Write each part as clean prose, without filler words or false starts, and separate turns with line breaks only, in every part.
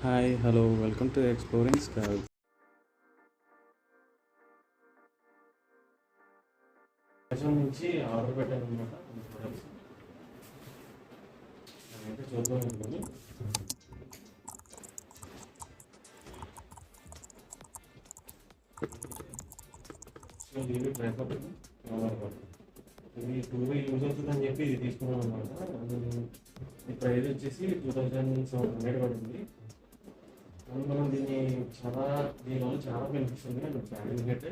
Hi hello welcome to exploring sky.
Amazon నుంచి order పెట్టాను అనమాట. ప్రొడక్ట్స్ నేనైతే చూద్దాం అనుకుని సో ఇది ట్రైపాడ్ ఇది 2 యూజ్ అవుతుందని చెప్పి ఇది తీసుకున్నాను అనమాట. ఈ ప్రైస్ వచ్చేసి 2700 పడుతుంది. మనం దీనివల్ల చాలా బెనిఫిట్స్ ఉన్నాయి. ఎందుకంటే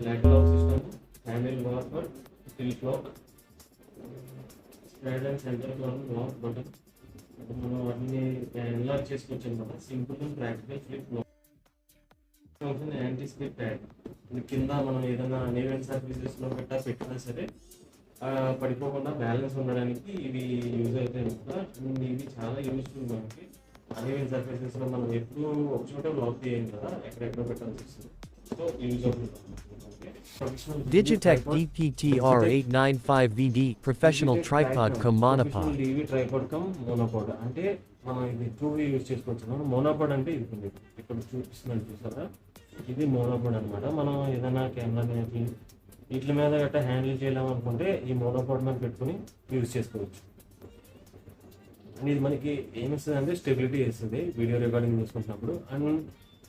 light lock system, handle wrapper, tilt lock, spread and centre lock button. మనం వాటిని ఎన్లాక్ చేసుకోవచ్చు అనమాట. Simple and practical flip lock. Anti slip pad. కింద మనం ఏదైనా అన్ఈవెన్ సర్ఫేసెస్లో పెట్టినా సరే పడిపోకుండా బ్యాలెన్స్ ఉండడానికి ఇవి యూజ్ అవుతాయి అనమాట. ఇవి చాలా యూజ్ఫుల్ మనకి. అన్ఈవెన్ సర్ఫేసెస్లో మనం ఎప్పుడు ఒక చోట లాక్ చేయం కదా, ఎక్కడెక్కడ పెట్టాల్సి వస్తుంది. సో యూజ్ అవుతుంది.
Digitech DPTR895VD Professional Tripod cum Monopod.
DV tripod cum monopod. అంటే మనం ఇది 2 యూజ్ చేసుకోవచ్చు. మోనోపాడ్ అంటే ఇది ఉంది, ఇక్కడ చూపిస్తున్నాను చూసారా, ఇది మోనోపాడ్ అనమాట. మనం ఏదైనా కెమెరా వీటి మీద గట్రా హ్యాండిల్ చేయాలనుకుంటే ఈ మోనోపాడ్ మీద పెట్టుకుని యూజ్ చేసుకోవచ్చు. అండ్ ఇది మనకి ఏమిస్తుంది అంటే స్టెబిలిటీ ఇస్తుంది వీడియో రికార్డింగ్ చేసుకుంటున్నప్పుడు. అండ్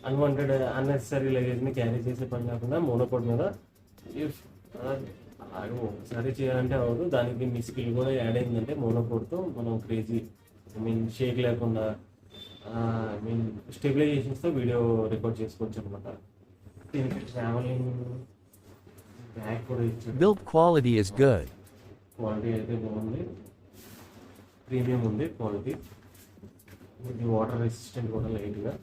అన్వాంటెడ్ అన్నెసరీ లగేజ్ని క్యారీ చేసే పని కాకుండా మోనోపాడ్ మీద అలాగే ఒకసారి చేయాలంటే అవ్వదు. దానికి మీ స్కిల్ కూడా యాడ్ అయిందంటే మోనోపాడ్తో మనం క్రేజీ షేక్ లేకుండా స్టెబిలైజేషన్స్తో వీడియో రికార్డ్ చేసుకోవచ్చు అనమాట. దీనికి ట్రావెలింగ్ బ్యాగ్ కూడా ఇచ్చారు.
Build quality is good.
Quality అయితే బాగుంది, ప్రీమియం ఉంది క్వాలిటీ. ఇది వాటర్ రెసిస్టెంట్ కూడా లైట్గా.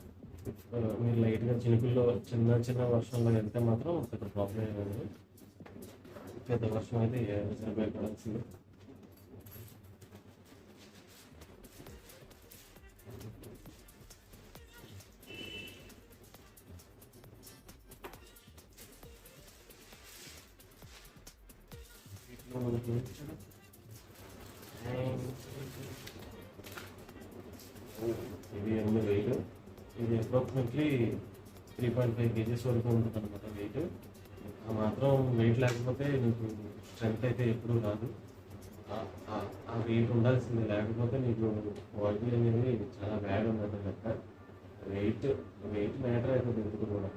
మీరు లైట్గా చినుకుల్లో చిన్న వర్షంలో వెళ్తే మాత్రం పెద్ద ప్రాబ్లం ఏమి, పెద్ద వర్షం అయితే భయపడాల్సింది. ఇది ఎన్ని వెయిట్, ఇది అప్రాక్సిమేట్లీ 3.5 kgs వరకు ఉంటుంది అనమాట వెయిట్. ఆ మాత్రం వెయిట్ లేకపోతే నీకు స్ట్రెంత్ అయితే ఎప్పుడూ రాదు. ఆ వెయిట్ ఉండాల్సింది, లేకపోతే నీకు క్వాలిటీ అనేది చాలా బ్యాడ్ ఉండదు లెక్క. వెయిట్ మ్యాటర్ అవుతుంది ఎందుకు కూడా.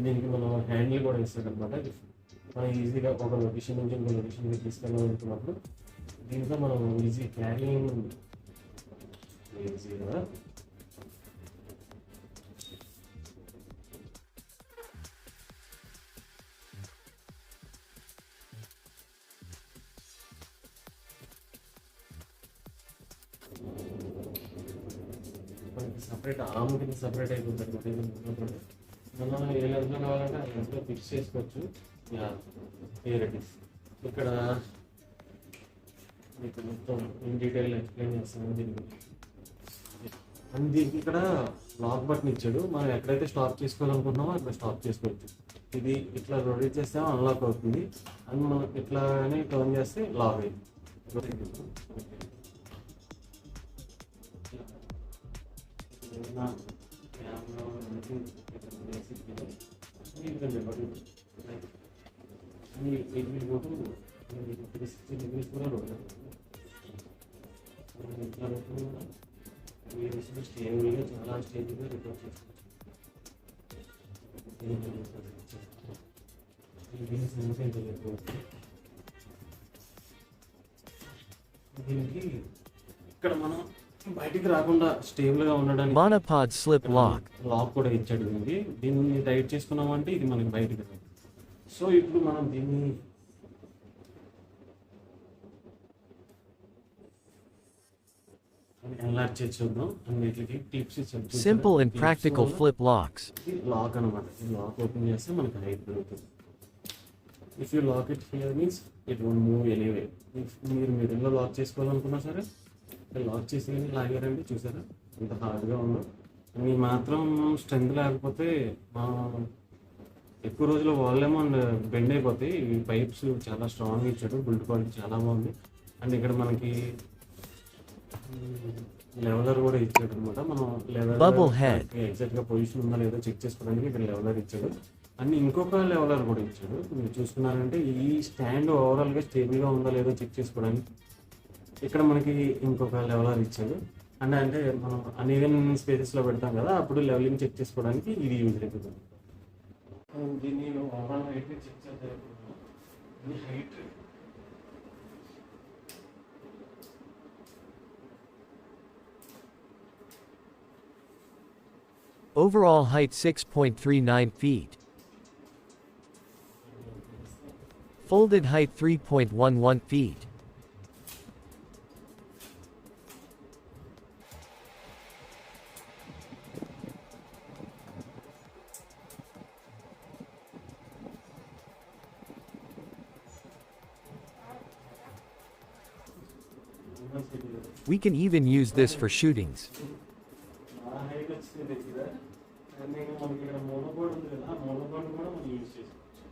దీనికి మనం హ్యాండిల్ కూడా ఇస్తాడు అనమాట. మనం ఈజీగా ఒక లొకేషన్ నుంచి ఇంకో లొకేషన్కి తీసుకెళ్ళాలనుకున్నప్పుడు దీంట్లో మనం ఈజీ క్యారింగ్ ఈజీగా మనకి సపరేట్ ఆర్మ్కి సపరేట్ అయిపోతుంది అనమాట. మనం ఏ లెంత్లో కావాలంటే ఆ లెంత్లో ఫిక్స్ చేసుకోవచ్చు. హియర్ ఇక్కడ మీకు మొత్తం ఇన్ డీటెయిల్ ఎక్స్ప్లెయిన్ చేస్తాను దీని గురించి. అండ్ దీనికి ఇక్కడ లాక్ బటన్ ఇచ్చాడు. మనం ఎక్కడైతే స్టాప్ చేసుకోవాలనుకుంటున్నామో అక్కడ స్టాప్ చేసుకోవచ్చు. ఇది ఇట్లా రొటేట్ చేస్తే అన్లాక్ అవుతుంది. అండ్ మనం ఇట్లానే టర్న్ చేస్తే లాక్ అయింది. స్టేబుల్గా చాలా స్టేబుల్గా రికార్డ్ చేసుకోవచ్చు. దీనికి ఇక్కడ మనం బయటికి రాకుండా స్టేబుల్గా ఉండడానికి
Monopod slip lock.
లాక్ కూడా ఇచ్చాడు. దీన్ని టైట్ చేసుకున్నామంటే ఇది మనకి బయటికి రాదు. సో ఇప్పుడు మనం దీన్ని ఎన్లార్జ్ చేసి చూద్దాం. అన్నిటికి టిప్స్ ఇచ్చాడు.
Simple and practical flip locks.
Lock అనమాట. ఈ లాక్ ఓపెన్ చేస్తే మనకి హైట్ పెరుగుతుంది. If you lock it here means it won't move anyway. మీరు మిడిల్లో లాక్ చేసుకోవాలనుకున్నా సరే లాక్ చేసి లాగారండి, చూసారా ఎంత హార్డ్గా ఉందో. మీ మాత్రం స్ట్రెంత్ లేకపోతే ఎక్కువ రోజులు వాళ్ళేమో అండ్ బెండ్ అయిపోతాయి. ఈ పైప్స్ చాలా స్ట్రాంగ్ ఇచ్చాడు, బిల్డ్ క్వాలిటీ చాలా బాగుంది. అండ్ ఇక్కడ మనకి లెవెలర్ కూడా ఇచ్చాడు అనమాట. మనం
Bubble head.
ఎగ్జాక్ట్ గా పొజిషన్ ఉందా లేదో చెక్ చేసుకోవడానికి ఇక్కడ లెవెలర్ ఇచ్చాడు. అండ్ ఇంకొక లెవెలర్ కూడా ఇచ్చాడు. మీరు చూసుకున్నారంటే ఈ స్టాండ్ ఓవరాల్ గా స్టేబుల్ గా ఉందా లేదో చెక్ చేసుకోవడానికి ఇక్కడ మనకి ఇంకొక లెవెలర్ ఇచ్చాడు. అండ్ అంటే మనం అన్ఈవెన్ స్పేసెస్ లో పెడతాం కదా, అప్పుడు లెవెలింగ్ చెక్ చేసుకోవడానికి ఇది యూజ్ అవుతుంది. దీన్ని ఓవరాల్ హైట్ చెక్ చేద్దాం. Height
Overall height 6.39 feet. Folded height 3.11 feet. We can even use this for shootings.
Height వచ్చింది దగ్గర నేను మనకి ఇక్కడ మోనోబోర్డ్ ఉంది కదా, ఆ మోనోబోర్డ్ కూడా మనం యూజ్ చేసుకోవచ్చు.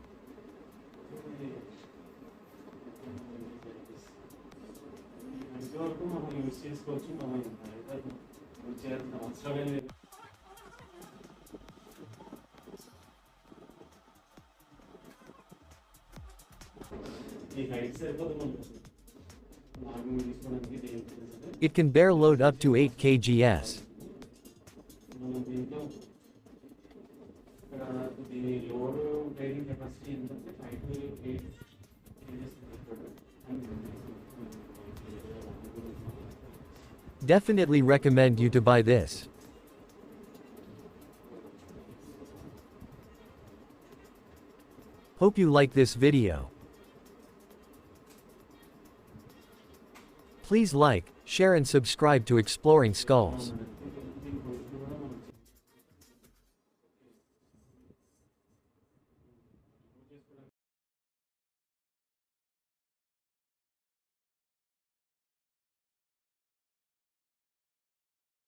అంతవరకు మనం యూజ్ చేసుకోవచ్చు. మనం చేయాల్సిన అవసరమే లేదు. ఈ హైట్ సరిపోతుంది. లాగింగ్ తీసుకోవడానికి దేనికి
It can bear load up to 8 kgs.
మనం దీంట్లో ఇక్కడ దీని లోడ్ డ్రైవింగ్ కెపాసిటీ ఏంటంటే 5 to 8 kgs ఇస్తాడు.
Definitely recommend you to buy this. Hope you like this video. Please like, share and subscribe to Exploring Skulls.